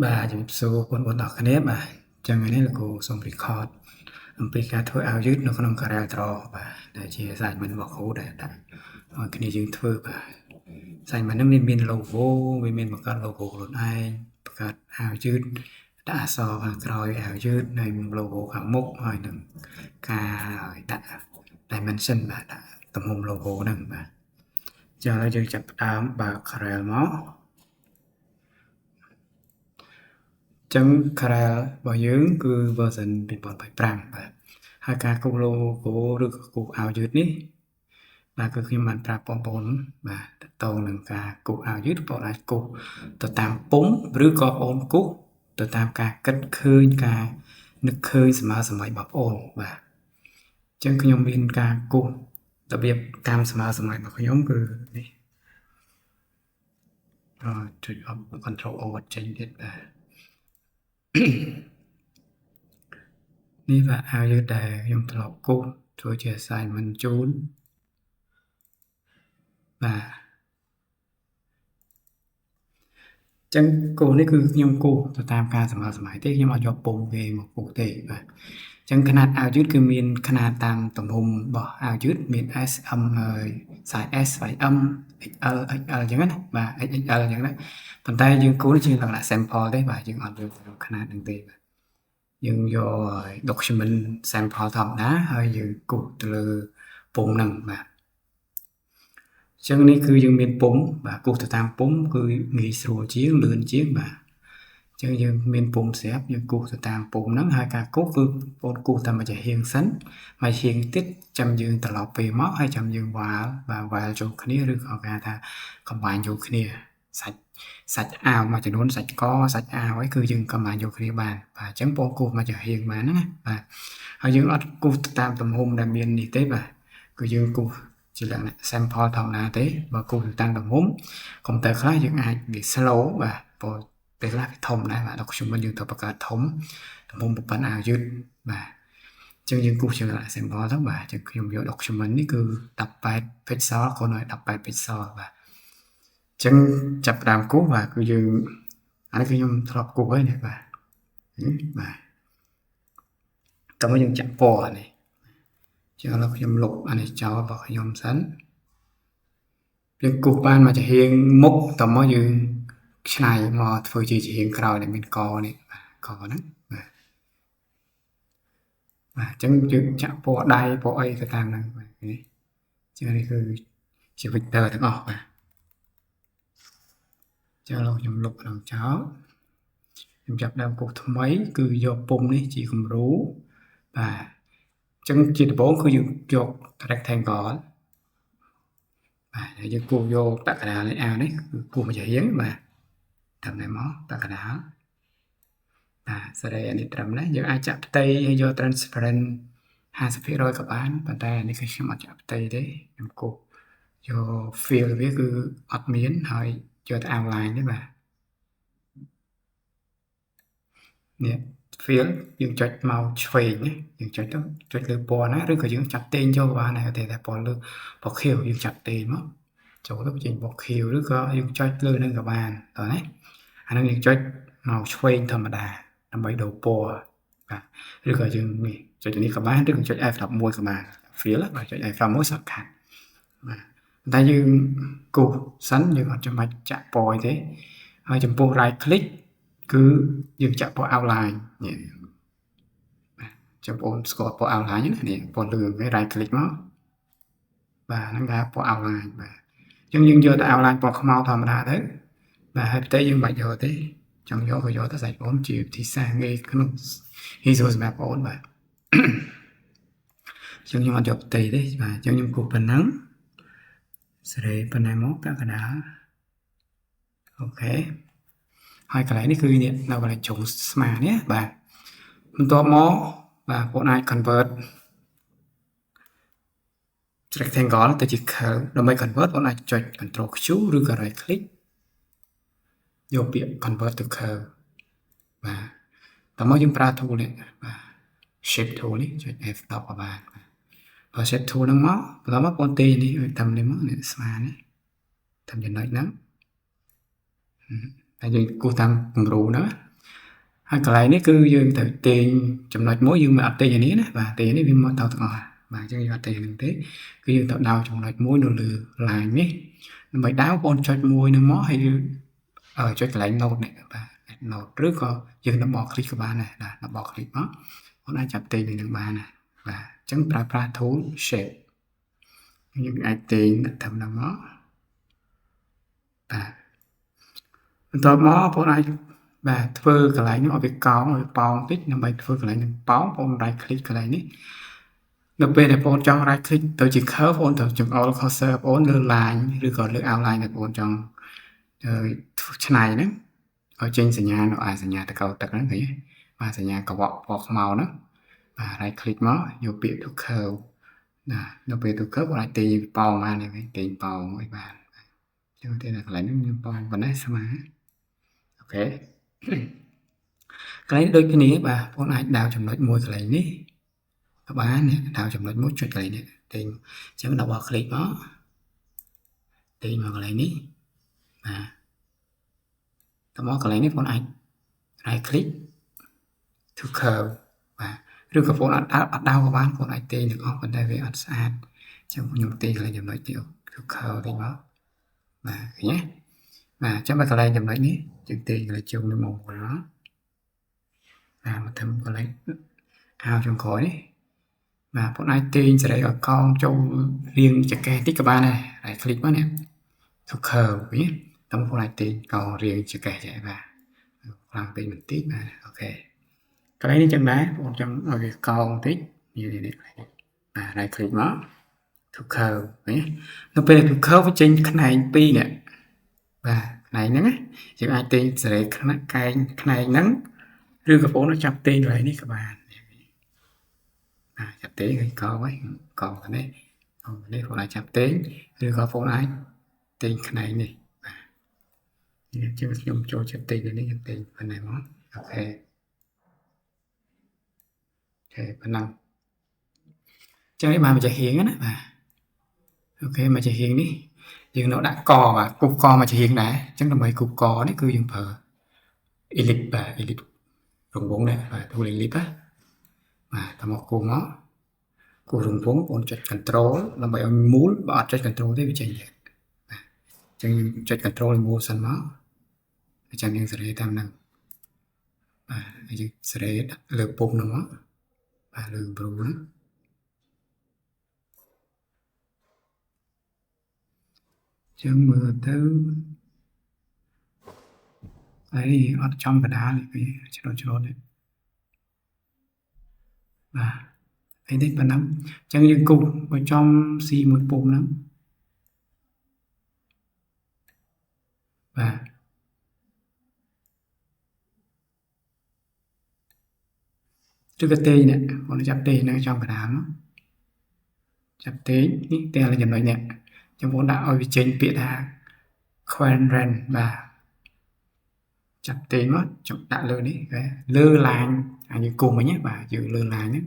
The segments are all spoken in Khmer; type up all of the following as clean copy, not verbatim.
Bàជំរាបសួរបងប្អូនទាំងអស់គ្នាបាទចឹងថ្ងៃនេះលោកគ្រូសូម record អំពីការធ្វើអាវយឺតនៅក្នុង Corel Draw បាទដែលជា assignment របស់គ្រូដែលដាក់ឲ្យគ្នាយើងធ្វើបាទ assignment នេះមាន logo វាមានបង្កើត logo ខ្លួនឯងបង្កើតអាវយឺតដាក់អក្សរខាងក្រោយអាវយឺតហើយ logo ខាងមុខហើយនឹងការដាក់ dimension បាទដាក់ទំហំ logo ហ្នឹងបាទចឹងឥឡូវយើងចាប់ផ្ដើមបើក Corel មកចឹង Corel របស់យើងគឺ version 2025បាទហើយការគូស logo ឬក៏គូសអាវយឺតនេះបាទគឺខ្ញុំបានប្រាប់បងប្អូនបាទតទៅនឹងការគូសអាវយឺតបងអាចគូសទៅតាមពុម្ពឬក៏បងគូសទៅតាមការគិតឃើញការនឹកឃើញសម័យរបស់បងបាទចឹងខ្ញុំមានការគូសរបៀបតាមសម័យរបស់ខ្ញុំគឺនេះចុច Control O ចេញទៀតបាទនេះបាទអាវយឺតដែលខ្ញុំធ្លាប់គូសធ្វើជា assignment ជូនបាទចឹងគូសនេះគឺខ្ញុំគូសទៅតាមការសម័យទេខ្ញុំអត់យកពុម្ពគេមកគូសទេបាទចឹងຂະຫນາດអាវយឺតគឺមានຂະຫນາດតាមទំហំរបស់អាវយឺតមាន S M ហើយ size S size M XL XL ចឹងណាបាទ XXL ចឹងណាប៉ុន្តែយើងគូសនេះជាលក្ខណៈ sample ទេបាទយើងអត់យកຂະຫນາດហ្នឹងទេបាទយើងយក document sample ធម្មតាហើយយើងគូសទៅលើពុម្ពហ្នឹងបាទចឹងនេះគឺយើងមានពុម្ពបាទគូសទៅតាមពុម្ពគឺងាយស្រួលជាងលឿនជាងបាទចឹងយើងមានពុម្ពស្រាប់យើងគូសទៅតាមពុម្ពហ្នឹងហើយការគូសគឺបងគូសតែមួយចំហៀងសិនមួយហៀងទៀតចាំយើងត្រឡប់ពេលមកហើយចាំយើងវ៉ាលបាទវ៉ាលចូលគ្នាឬក៏គេថា combine ចូលគ្នាសាច់អាវមួយចំនួនសាច់កសាច់អាវហើយគឺយើង combine យកគ្នាបានបាទអញ្ចឹងបងគូសមួយចំហៀងបានណាបាទហើយយើងអត់គូសតាមទំហំដែលមាននេះទេបាទគឺយើងគូសជាលក្ខណៈ sample ធម្មតាទេបើគូសតាមទំហំកុំព្យូទ័រខ្លះយើងអាចវា slow បាទព្រោះពេលខ្លះវាធំដែរបាទដល់ខ្ញុំយើងត្រូវបង្កើតធំទំហំប៉ុណ្ណាអាវយឺតបាទអញ្ចឹងយើងគូសជាលក្ខណៈ sample ទៅបាទអញ្ចឹងខ្ញុំយក document នេះគឺ18 pixel គ្រាន់តែ18 pixel បាទអញ្ចឹងចាប់ផ្ដើមគូសបាទគឺយើងអានេះគឺខ្ញុំធ្លាប់គូសហើយនេះបាទបាទតើមកយើងចាក់ពណ៌នេះចឹងឥឡូវខ្ញុំលុបអានេះចោលរបស់ខ្ញុំសិនយើងគូសបានមកចំហៀងមុខតើមកយើងឆ្នៃមកធ្វើជាចំហៀងក្រោយដែលមានកនេះបាទកហ្នឹងបាទអញ្ចឹងយើងចាក់ពណ៌ដៃពណ៌អីទៅតាមហ្នឹងបាទនេះចឹងនេះគឺជា vector ទាំងអស់បាទចឹងឥឡូវខ្ញុំលុបហ្នឹងចោលខ្ញុំចាប់ដើមគូសថ្មីគឺយកពុម្ពនេះជាគំរូបាទអញ្ចឹងជាដំបូងគឺយើងយក rectangle បាទហើយយើងគូសយកតក្កដានេះអាវនេះគឺគូសមួយចំហៀងបាទតាមនេះមកតក្កដាបាទសេរីអានេះត្រឹមណាយើងអាចចាក់ផ្ទៃហើយយក transparent 50% ក៏បានប៉ុន្តែអានេះគឺខ្ញុំអត់ចាក់ផ្ទៃទេខ្ញុំគូសយក fill វាគឺអត់មានហើយយកតែ outline ទេបាទនេះ fill យើងចុចមកឆ្វេងណាយើងចុចទៅចុចលើពណ៌ណាឬក៏យើងចាប់ទាញចូលបានដែរតែពណ៌លើពណ៌ខៀវយើងចាប់ទាញមកចូលទៅចេញពណ៌ខៀវឬក៏យើងចុចលើនឹងក៏បានតើណាអានឹងយើងចុចមកឆ្វេងធម្មតាដើម្បីដូរពណ៌បាទឬក៏យើងនេះចុចនេះក៏បានឬក៏ចុច F11 ក៏បាន fill បាទចុច F11 សក់ខាត់បាទតែយើងគូសសិនយើងអត់ចាំបាច់ចាក់ពណ៌ទេហើយចំពោះ right click គឺយើងចាក់ពណ៌ outline នេះបាទចាំបងស្គាល់ពណ៌ outline ណានេះពណ៌លឿងគេ right click មកបាទហ្នឹងគេពណ៌ outline បាទអញ្ចឹងយើងយកតែ outline ពណ៌ខ្មៅធម្មតាទៅបាទហើយផ្ទៃយើងមិនបាច់យកទេចង់យកក៏យកទៅសាច់បងជាវិធីសាស្ត្រងាយក្នុងងាយស្រួលសម្រាប់បងបាទអញ្ចឹងខ្ញុំអត់យកផ្ទៃទេបាទអញ្ចឹងខ្ញុំគូសប៉ុណ្ណឹងសេរីប៉ុណ្ណេះមកពាក់កណ្ដាលអូខេហើយកន្លែងនេះគឺនេះនៅកន្លែងជ្រុងស្មានេះបាទបន្ទាប់មកបាទបងអាច convert rectangle ទៅជា curve ដើម្បី convert បងអាចចុច Ctrl Q ឬក៏ right click យកពាក្យ convert to curve បាទតើមកយើងប្រើ tool នេះបាទ shape tool នេះចុច F10 ក៏បានបើ shape tool ហ្នឹងមកបន្តមកបងទេនេះតាមនេះមកនេះស្មានេះតាមចំណុចហ្នឹងតែយើងគូសតាមគំរូហ្នឹង ហើយកន្លែងនេះគឺយើងត្រូវទាញចំណុចមួយយើងមិនអត់ទាញអានេះណាបាទទាញនេះវាមកដល់ទាំងអស់បាទអញ្ចឹងយើងអត់ទាញហ្នឹងទេគឺយើងត្រូវដោតចំណុចមួយនៅលើ line នេះដើម្បីដោបងប្អូនចុចមួយនឹងមកហើយយើងចុចកន្លែង note នេះបាទ note ឬក៏យើងដល់បក click ក៏បានដែរដល់បក click មកបងអាចចាប់ទាញនឹងបានណាបាទអញ្ចឹងប្រើប្រាស់ tool shape យើងអាចទាញតាមហ្នឹងមកបាទបន្ទាប់មកបងអាចបាទធ្វើកន្លែងនេះឲ្យវាកោងឲ្យប៉ោងតិចដើម្បីធ្វើកន្លែងនេះប៉ោងបង right click កន្លែងនេះនៅពេលដែលបងចង់ right click ទៅជា curve បងត្រូវចង្អុល cursor បងលើ line ឬក៏លើ outline ដែលបងចង់ឆ្នៃហ្នឹងឲ្យចេញសញ្ញានៅសញ្ញាតកោទឹកហ្នឹងឃើញទេបាទសញ្ញាកវក់ពណ៌ខ្មៅហ្នឹងបាទ right click មកយកពាក្យ to curve ណានៅពេល to curve បងអាចទាញប៉ោងបានទេទាញប៉ោងឲ្យបានចឹងទេកន្លែងហ្នឹងខ្ញុំប៉ោងប៉ុណ្ណេះស្មើអូខេកន្លែងដូចគ្នាបាទបងអាចដាវចំណុចមួយកន្លែងនេះក៏បានដាវចំណុចមួយចុចកន្លែងនេះទាញអញ្ចឹងដល់បក click មកទាញមកកន្លែងនេះបាទតមកកន្លែងនេះបងអាច right click to curve បាទឬក៏បងអត់ដាវក៏បានបងអាចទាញទាំងអស់ប៉ុន្តែវាអត់ស្អាតអញ្ចឹងខ្ញុំទាញកន្លែងចំណុចនេះ to curve តិចមកបាទឃើញទេបាទអញ្ចឹងមកកន្លែងចំណុចនេះយើងទាញកន្លែងជើងនេះមកមកមកធ្វើកន្លែងចុងក្រោយនេះបាទបងអាចទាញសេរីឲ្យកោងចូលរាងចង្កេះតិចក៏បានដែរ right click មកនេះ to curve វិញតើបងអាចទាញកោងរាងចង្កេះចេះបាទខ្លាំងពេកបន្តិចបាទអូខេកន្លែងនេះចឹងដែរបងចង់ឲ្យវាកោងតិចនេះបាទ right click មក to curve វិញនៅពេល to curve វាចេញផ្នែក2នេះបាទផ្នែកហ្នឹងយើងអាចទាញសេរីផ្នែកផ្នែកហ្នឹងឬក៏បងចាប់ទាញកន្លែងនេះក៏បានចាប់ទាញឲ្យកោងហើយកោងនេះបងអាចចាប់ទាញឬក៏បងអាចទាញផ្នែកនេះបាទនេះជាខ្ញុំចូលចិត្តទាញនេះខ្ញុំទាញប៉ុណ្ណេះមកអូខេប៉ុណ្ណឹងចឹងនេះបានមកជាហៀងណាបាទអូខេមកជាហៀងនេះយើងនៅដាក់កបាទគូបកមកជាហៀងដែរអញ្ចឹងដើម្បីគូបកនេះគឺយើងប្រើ ellipse បាទ ellipse រង្វង់នេះបាទ tool ellipse បាទតមកគូមកគូរង្វង់បងចុច control ដើម្បីឲ្យមូលបើអត់ចុច control ទេវាចេញទៀតបាទអញ្ចឹងចុច control មូលសិនមកចាំយើងសេរីតាមហ្នឹងបាទយើងសេរីលើពុំហ្នឹងមកបាទលើ blue ហ្នឹងចឹងមើលទៅហើយអត់ចំកដាលវាច្រត់នេះបាទហើយនេះប៉ុណ្ណឹងអញ្ចឹងយើងគូសបើចំស៊ីមួយពុំហ្នឹងបាទឬក៏ទេនេះបងចាប់ទេនៅចំកដាលចាប់ទេនេះតែlàចំណុចនេះចឹងបងដាក់ឲ្យវាចេញពាក្យថា quadrant បាទចាប់ទេមកចុចដាក់លើនេះលើឡាញយើងគូសមិញបាទយើងលើឡាញហ្នឹង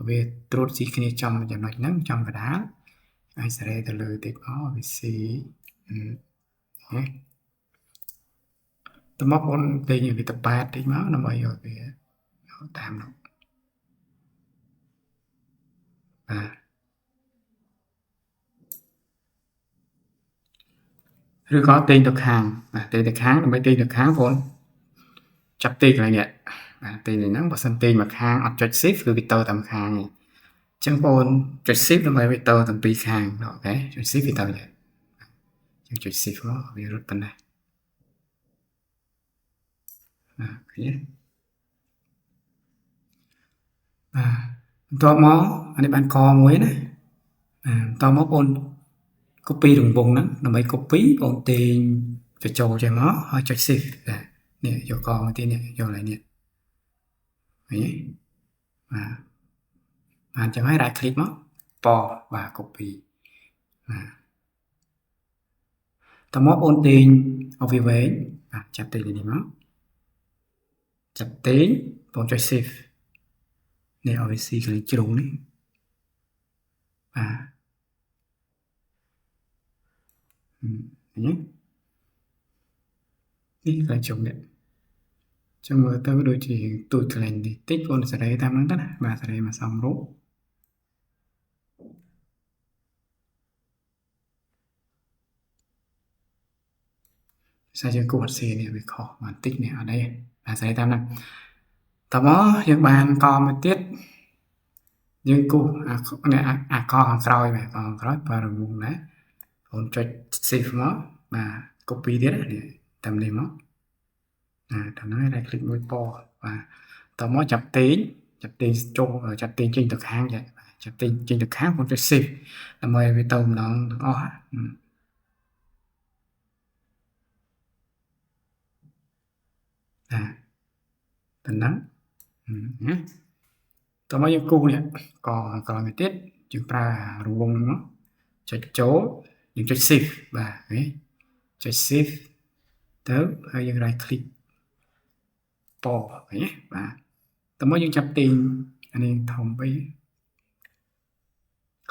វាត្រួតស៊ីគ្នាចំចំណុចហ្នឹងចំកដាលហើយសេរីទៅលើតិចវាស៊ីតមកបងទេវាទៅ8តិចមកដើម្បីឲ្យវាតាមនោះបាទឬក៏ទេទៅខាងបាទទេទៅខាងដើម្បីទេទៅខាងបងចាប់ទេកន្លែងនេះបាទទេហ្នឹងបើសិនទេមកខាងអត់ចុច shift គឺវាទៅតាមខាងអញ្ចឹងបងចុច shift ដើម្បីវាទៅទាំងពីរខាងអូខេចុច shift វាទៅនេះយើងចុច shift មកវារត់ប៉ុណ្ណេះឃើញទេបន្ទាប់មកអានេះបានកមួយណាបន្ទាប់មកបង copy រង្វង់ហ្នឹងដើម្បី copy បងទាញចូលចេះមកហើយចុច shift នេះយកកមកទៀតនេះយកឡើងនេះឃើញទេបាទចាំឲ្យ right click មកបបាទ copy តមកបងទាញឲ្យវាវែងបាទចាប់ទាញនេះមកចាប់ទាញបងចុច shift នេះឲ្យវាស៊ីកន្លែងជ្រុងនេះបាទនេះកន្លែងជ្រុងនេះ ចឹងមើលទៅដូចជាទូចកន្លែងនេះតិចបងសេរីតាមហ្នឹងទៅណាបាទសេរីមកសំរូបសារយើងគួរអត់សេនេះវាខុសបន្តិចនេះអត់អីបាទសេរីតាមហ្នឹងតមកយើងបានកមកទៀតយើងគូសអាកខាងក្រោយបាទកខាងក្រោយបើរងងណាបងចុច save មកបាទ copy ទៀតនេះតាមនេះមកតាមហ្នឹង right click មួយពណ៌បាទតមកចាប់ទាញចូលចាប់ទាញចេញទៅខាងចាប់ទាញចេញទៅខាងបងចុច save ដើម្បីឲ្យវាទៅម្ដងទាំងអស់ប៉ុណ្ណឹងណាតមកយើងគូសនេះក៏ក្រោយមកទៀតយើងប្រើរង្វង់ហ្នឹងចុចចូលយើងចុច shift បាទចុច shift ទៅហើយយើង right click ពណ៌ឃើញទេបាទតមកយើងចាប់ទាញអានេះធំពេក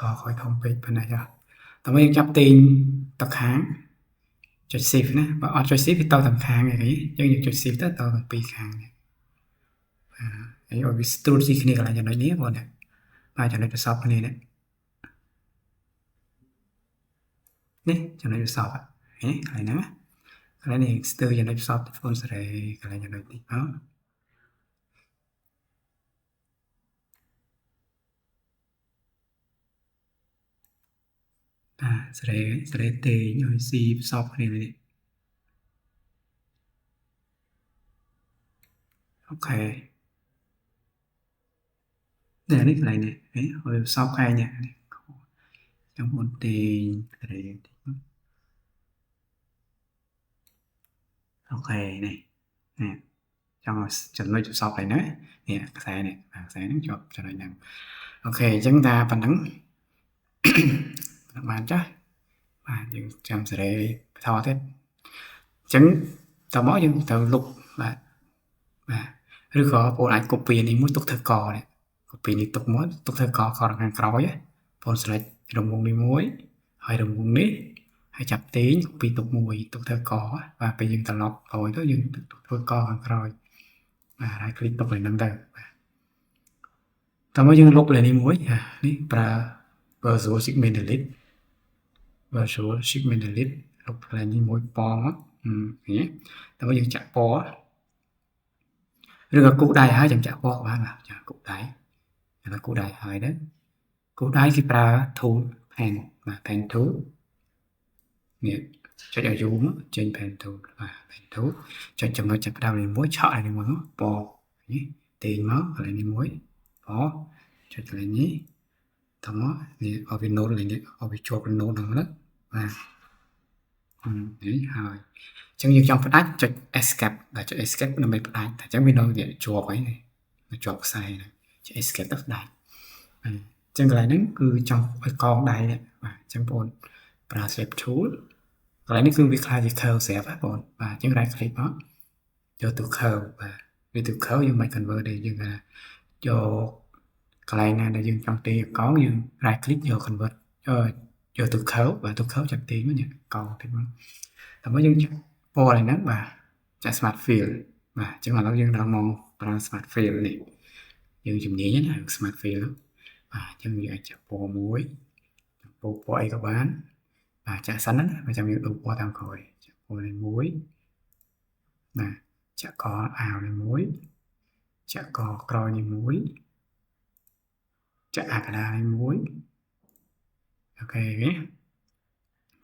ក៏ខ້ອຍធំពេកប៉ុណ្ណាចាតមកយើងចាប់ទាញទៅខាងចុច shift ណាបើអត់ចុច shift វាទៅទាំងខាងឯងយើងចុច shift ទៅទាំងពីរខាងនេះហើយឲ្យវាស្រួលស៊ីគ្នាកន្លែងចំណុចនេះបងណាបាទចំណុចប្រសពគ្នានេះចំណុចប្រសពហ៎កន្លែងហ្នឹងកន្លែងនេះស្ទើរចំណុចប្រសពហ្វូនសេរីកន្លែងចំណុចនេះសេរីទេឲ្យស៊ីប្រសពគ្នានេះអូខេនេះកន្លែងនេះឲ្យប្រសពខាងនេះចាំបងទេសេរីអូខេនេះចាំចំណុចប្រសពហ្នឹងណានេះខ្សែនេះខ្សែហ្នឹងជាប់ចំណុចហ្នឹងអូខេអញ្ចឹងថាប៉ុណ្ណឹងបានចាស់បាទយើងចាំសេរីបន្តទៀតអញ្ចឹងតមកយើងទៅលុបបាទឬក៏បងអាច copy នេះមួយទុកធ្វើកនេះ copy នេះទុកមកទុកធ្វើកខាងក្រោយបង select រង្វង់នេះមួយហើយរង្វង់នេះហើយចាប់ទាញ copy ទុកមួយទុកធ្វើកបាទពេលយើងត្រឡប់ក្រោយទៅយើងធ្វើកខាងក្រោយបាទ right click ទុកលើហ្នឹងទៅបាទតមកយើងលុបលើនេះមួយនេះប្រើ virtual segment delete លុបកន្លែងនេះមួយពណ៌មកតមកយើងចាក់ពណ៌ឬក៏គូដៃហើយចាំចាក់ពណ៌ក៏បានបាទចាក់គូដៃហើយគូដៃហើយដែរគូដៃគេប្រើ tool pen បាទ pen tool នេះចុចឲ្យយូរមកចេញ pen tool បាទ pen tool ចុចចំណុចចាប់ដើមនេះមួយឆក់ឲ្យនេះមួយពណ៌នេះទាញមកកន្លែងនេះមួយពណ៌ចុចកន្លែងនេះតមកនេះឲ្យវា node លេងនេះឲ្យវាជាប់ node ហ្នឹងណាបាទនេះហើយអញ្ចឹងយើងចង់ផ្ដាច់ចុច escape បាទចុច escape ដើម្បីផ្ដាច់តែអញ្ចឹងវានៅវាជាប់ហើយនេះជាប់ខ្សែនេះចុច escape ទៅផ្ដាច់អញ្ចឹងកន្លែងហ្នឹងគឺចង់ឲ្យកងដៃនេះបាទអញ្ចឹងបងប្រើ shape tool កន្លែងនេះគឺវាខ្លាចជា curve ស្រាប់បងបាទអញ្ចឹង right click មកយកទៅ curve បាទវាទៅ curve យើងមិន convert ទេយើងថាយកកន្លែងណាដែលយើងចង់ទាញកងយើង right click យក convert យកទៅ curve បាទទៅ curve ចាប់ទាញមកនេះកងតិចមកតែមកយើងចាក់ពណ៌ហ្នឹងបាទចាក់ smart fill បាទអញ្ចឹងឥឡូវយើងដល់មកប្រើ smart fill នេះយើងជំនាញណា smart fill បាទអញ្ចឹងយើងអាចចាក់ពណ៌មួយពណ៌អីក៏បានបាទចាក់សិនណាបើចាំយើងដូរពណ៌តាមក្រោយចាក់ពណ៌នេះមួយបាទចាក់កអាវនេះមួយចាក់កក្រោយនេះមួយចាក់អាកណ្ដាលនេះមួយអូខេ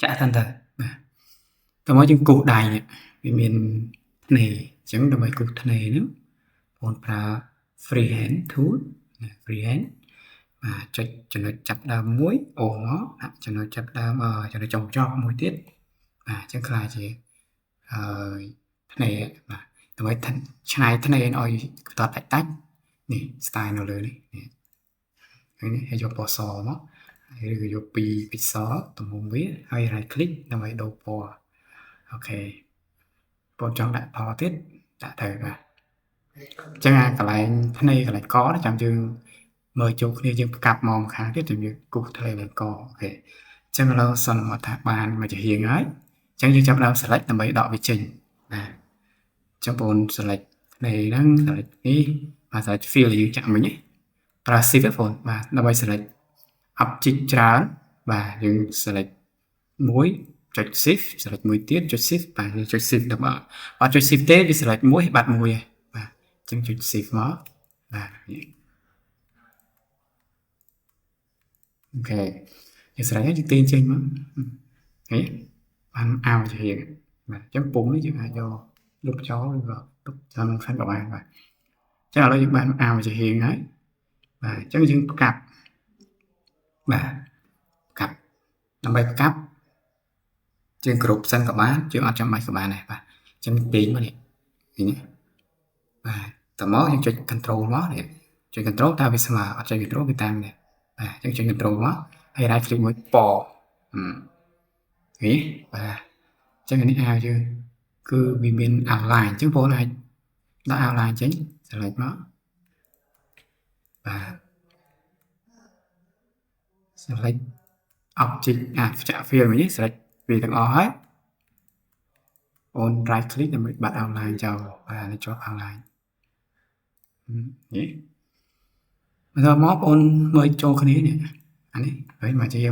ចាក់តាមទៅបាទតើមកយើងគូសដៃនេះវាមានធ្នេអញ្ចឹងដើម្បីគូសធ្នេហ្នឹងបងប្រើ freehand tool free hand បាទចុចចំណុចចាប់ដើមមួយអូមកដាក់ចំណុចចាប់ដើមចំណុចចុងចប់មួយទៀតបាទអញ្ចឹងខ្លាចជាធ្នេបាទដើម្បីឆ្នៃធ្នេឲ្យតតដាច់នេះ style នៅលើនេះនេះហើយយកពណ៌សមកឬក៏យកពីពិសោទំហំវាហើយ right click ដើម្បីដូរពណ៌អូខេបងចង់ដាក់ពណ៌ទៀតដាក់ទៅបាទអញ្ចឹងអាកន្លែងធ្នេកន្លែងកចាំយើងមើលចូលគ្នាយើងផ្កាប់មកខាងទៀតទៅយើងគូសធ្នេកអូខេអញ្ចឹងឥឡូវសន្មតថាបានមកជារៀងហើយអញ្ចឹងយើងចាប់ដើម select ដើម្បីដកវាចេញណាអញ្ចឹងបង select này đang select នេះបាទ select field យើងចាក់មិញប្រើ shift បងបាទដើម្បី select object ច្រើនបាទយើង select មួយចុច shift select មួយទៀតចុច shift បាទយើងចុច shift ដល់អត់ចុច shift ទេវា select មួយបាត់មួយបាទអញ្ចឹងចុច shift មកបាទអូខេយើង select ហើយយើងទាញចេញមកហេបានអាវជារៀងបាទអញ្ចឹងពុំនេះយើងអាចយកលុបចោលឬក៏ទុកតាមក្នុងខាងក៏បានបាទអញ្ចឹងឥឡូវយើងបានអាវជារៀងហើយបាទអញ្ចឹងយើងផ្កាប់បាទផ្កាប់ដើម្បីផ្កាប់យើងគ្រប់សិនក៏បានយើងអត់ចាំបាច់ក៏បានដែរបាទអញ្ចឹងទាញមកនេះនេះបាទតមកយើងចុច control មកនេះចុច control តែវាស្មើអត់ចុច control វាតាមនេះបាទអញ្ចឹងចុច control មកហើយ right click មួយពនេះបាទអញ្ចឹងនេះអាវយើងគឺវាមាន outline អញ្ចឹងបងអាចដាក់ outline ចេញ select មកបាទ select object ចាក់ field នេះ select វាទាំងអស់ហើយអូន right click ដើម្បីបាត់ outline ចោលបាទនេះជាប់ outline នេះបន្ទាប់មកបងមើលចូលគ្នានេះអានេះហើយមកជាដើ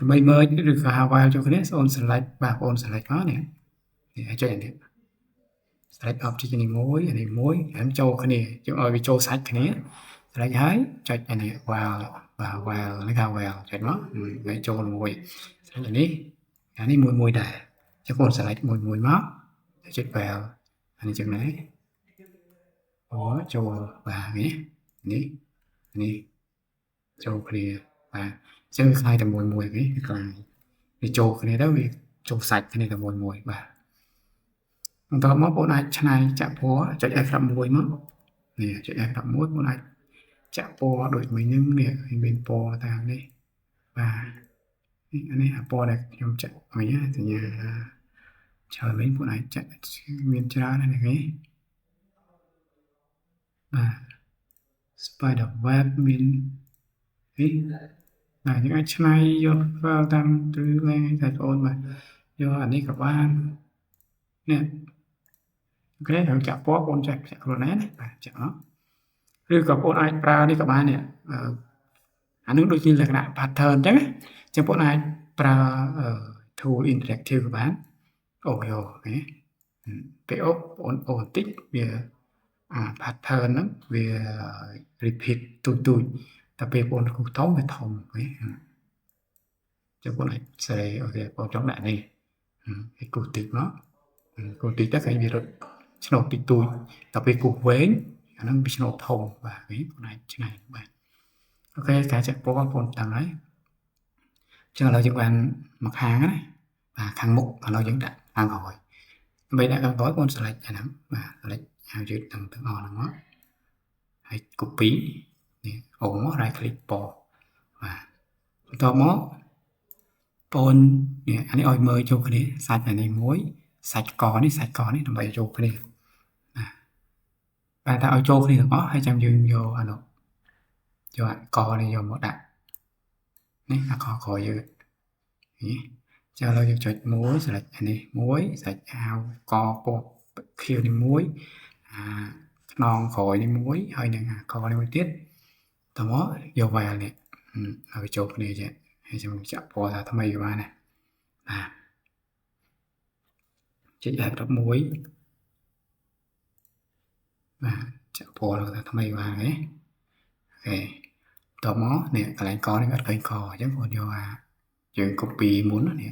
ម្បីមើលឬក៏ while ចូលគ្នាអូន select បាទបង select មកនេះនេះចុចនេះ select object នេះមួយហើយចូលគ្នាយើងឲ្យវាចូលសាច់គ្នា select ហើយចុចអានេះ while បាទ while នេះថា while ចុចមកវាចូលមួយ select អានេះមួយដែរចឹងបង select មួយមកចុច while អានេះចឹងដែរអូចូលបាទនេះចូលគ្នាបាទអញ្ចឹងខ្លាយតែមួយនេះខ្លាយវាចូលគ្នាទៅវាចូលសាច់គ្នាតែមួយបាទបន្តមកបងអាចឆ្នៃចាក់ពណ៌ចុច F11 មកនេះចុច F11 បងអាចចាក់ពណ៌ដូចមិញហ្នឹងនេះមានពណ៌តាមនេះបាទនេះអាពណ៌ដែលខ្ញុំចាក់មិញសញ្ញាច្រើនវិញបងអាចចាក់មានច្រើនណាស់នេះបាទ spider web មាននេះបាទយើងអាចឆ្នៃយកតាមឬលេងតែបងបាទយកអានេះក៏បាននេះអូខេហើយចាក់ពណ៌បងចាក់ខ្លួនឯងបាទចាក់មកឬក៏បងអាចប្រើនេះក៏បាននេះអានឹងដូចជាលក្ខណៈ pattern អញ្ចឹងបងអាចប្រើ tool interactive ក៏បានអូយកនេះពេលបងបន្តិចវាpattern ហ្នឹងវា repeat ទូចតែពេលបងគូធំវាធំហ្នឹងចឹងបងអាចសេអូខេបងចង់ដាក់នេះឲ្យគូតិចមកគូតិចទៅឃើញវារត់ឆ្នោតតិចតួចតែពេលគូវែងអាហ្នឹងវាឆ្នោតធំបាទវិញបងអាចឆ្នៃបាទអូខេការចាក់ពណ៌បងតាំងហើយចឹងឥឡូវយើងបានមកខាងណាបាទខាងមុខឥឡូវយើងដាក់ខាងក្រោយដើម្បីដាក់ខាងក្រោយបង select អាហ្នឹងបាទ select ហើយយើងទាំងអស់ហ្នឹងមកហើយ copy នេះអូមក right click ពណ៌បាទបន្ទាប់មកបងនេះអានេះឲ្យមើលចូលគ្នាសាច់អានេះមួយសាច់កនេះដើម្បីចូលគ្នាបាទតែឲ្យចូលគ្នាទាំងអស់ហើយចាំយើងយកអានោះយកអាកនេះយកមកដាក់នេះអាកក្រោយយើងនេះចាំឥឡូវយើងចុចមួយ select អានេះមួយ select អាវកពណ៌ខៀវនេះមួយខ្នងក្រោយនេះមួយហើយនឹងអាកនេះមួយទៀតតមកយក file នេះឲ្យចូលគ្នាចេះហើយចាំចាក់ពណ៌ថាថ្មីក៏បានដែរចុច F11 បាទចាក់ពណ៌ថាថ្មីក៏បានទេអូខេតមកនេះកន្លែងកនេះអត់ឃើញកអញ្ចឹងបងយកយើង copy មុននេះ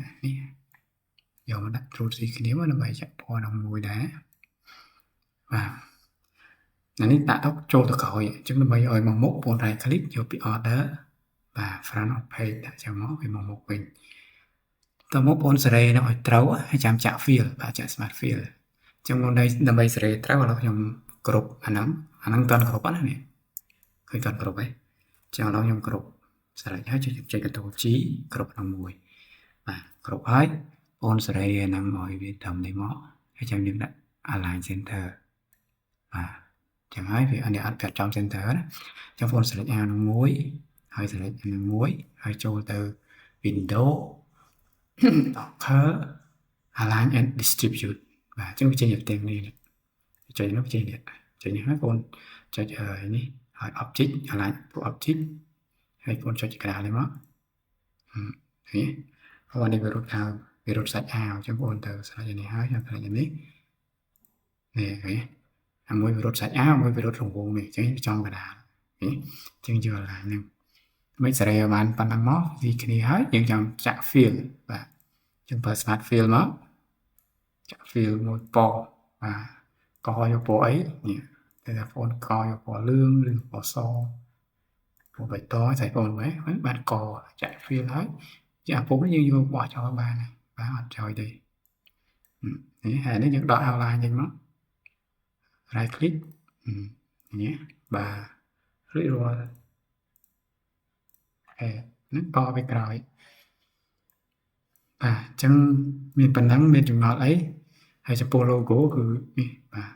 យកមកដាក់ Ctrl C គ្នាមកដើម្បីចាក់ពណ៌ដល់មួយដែរបាទអានេះដាក់ទៅចូលទៅក្រោយអញ្ចឹងដើម្បីឲ្យមកមុខបង right click យកពី order បាទ front of page ដាក់ចាំមកវាមកមុខវិញតមកបងសេរីនោះឲ្យត្រូវហើយចាំចាក់ field បាទចាក់ smart field អញ្ចឹងដើម្បីសេរីត្រូវឥឡូវខ្ញុំគ្រប់អាហ្នឹងតន់គ្រប់ណានេះឃើញតន់គ្រប់ហើយអញ្ចឹងឥឡូវខ្ញុំគ្រប់ select ហើយចុច Ctrl G គ្រប់ក្នុងមួយបាទគ្រប់ហើយបងសេរីហ្នឹងឲ្យវាត្រឹមនេះមកហើយចាំយើងដាក់ align center បាទចឹងហើយវាអានេះអត់កាត់ចំ center ណាចឹងបង select អានឹងមួយហើយ select អានឹងមួយហើយចូលទៅ window docker align and distribute បាទចឹងវាចេញទៅផ្ទាំងនេះ ចុចនោះចេញនេះចុចនេះហើយបងចុចនេះហើយ object អាឡាញពួក object ហើយបងចុចក្រាលនេះមកនេះព្រោះនេះវារត់អាវវារត់សាច់អាវអញ្ចឹងបងទៅស្រាច់នេះហើយខ្ញុំស្រាច់នេះនេះឃើញអាមួយវារត់សាច់អាវមួយវារត់រង្វង់នេះអញ្ចឹងចំកណ្ដាលនេះអញ្ចឹងយកអាឡាញហ្នឹងមិនសេរីបានប៉ុណ្ណឹងមកវាគ្នាហើយយើងចង់ចាក់ fill បាទអញ្ចឹងបើ smart fill មកចាក់ fill មួយពណ៌បាទកយកពណ៌អីនេះតែថាបងកយកពណ៌លឿងឬពណ៌សពណ៌បៃតងស្អីបងមើលបានកចាក់ fill ហើយជាអាពុកនេះយើងយកបោះចោលបានបាទអត់ចោលទេនេះហើយនេះយើងដក outline ចេញមក right click នេះបាទរួចរាល់ហ្នឹងបោះไปក្រោយបាទអញ្ចឹងមានប៉ុណ្ណឹងមានចំណុចអីហើយចំពោះ logo គឺនេះបាទ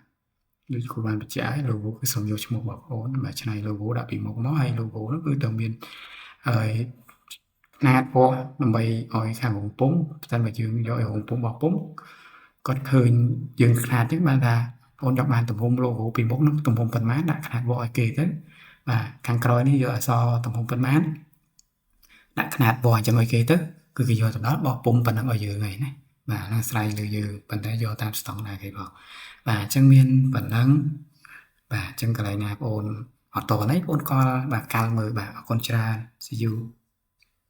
ដូចគូបានបញ្ជាក់ឲ្យ logo គឺសូមយកឈ្មោះបងប្អូនបាទឆ្នៃ logo ដាក់ពីមុខមកហើយ logo នោះគឺត្រូវមានហើយຂະຫນាតពណ៌ដើម្បីឲ្យខាងរងពុម្ពតែបើយើងយកឲ្យរងពុម្ពរបស់ពុម្ពគាត់ឃើញយើងຂະຫນាតចឹងបានថាបងចង់បានទំហំ logo ពីមុខនោះទំហំប៉ុន្មានដាក់ຂະຫນាតបកឲ្យគេទៅបាទខាងក្រោយនេះយកអក្សរទំហំប៉ុន្មានដាក់ຂະຫນាតបកអញ្ចឹងឲ្យគេទៅគឺគេយកទៅដល់បោះពុម្ពប៉ុណ្ណឹងឲ្យយើងហើយណាបាទហ្នឹងស្រ័យលើយើងប៉ុន្តែយកតាមស្តង់ដារគេបងបាទអញ្ចឹងមានប៉ុណ្ណឹងបាទអញ្ចឹងកន្លែងណាបងអូនអត់តនេះបងកលបាទកាលមើលបាទអរគុណច្រើន see you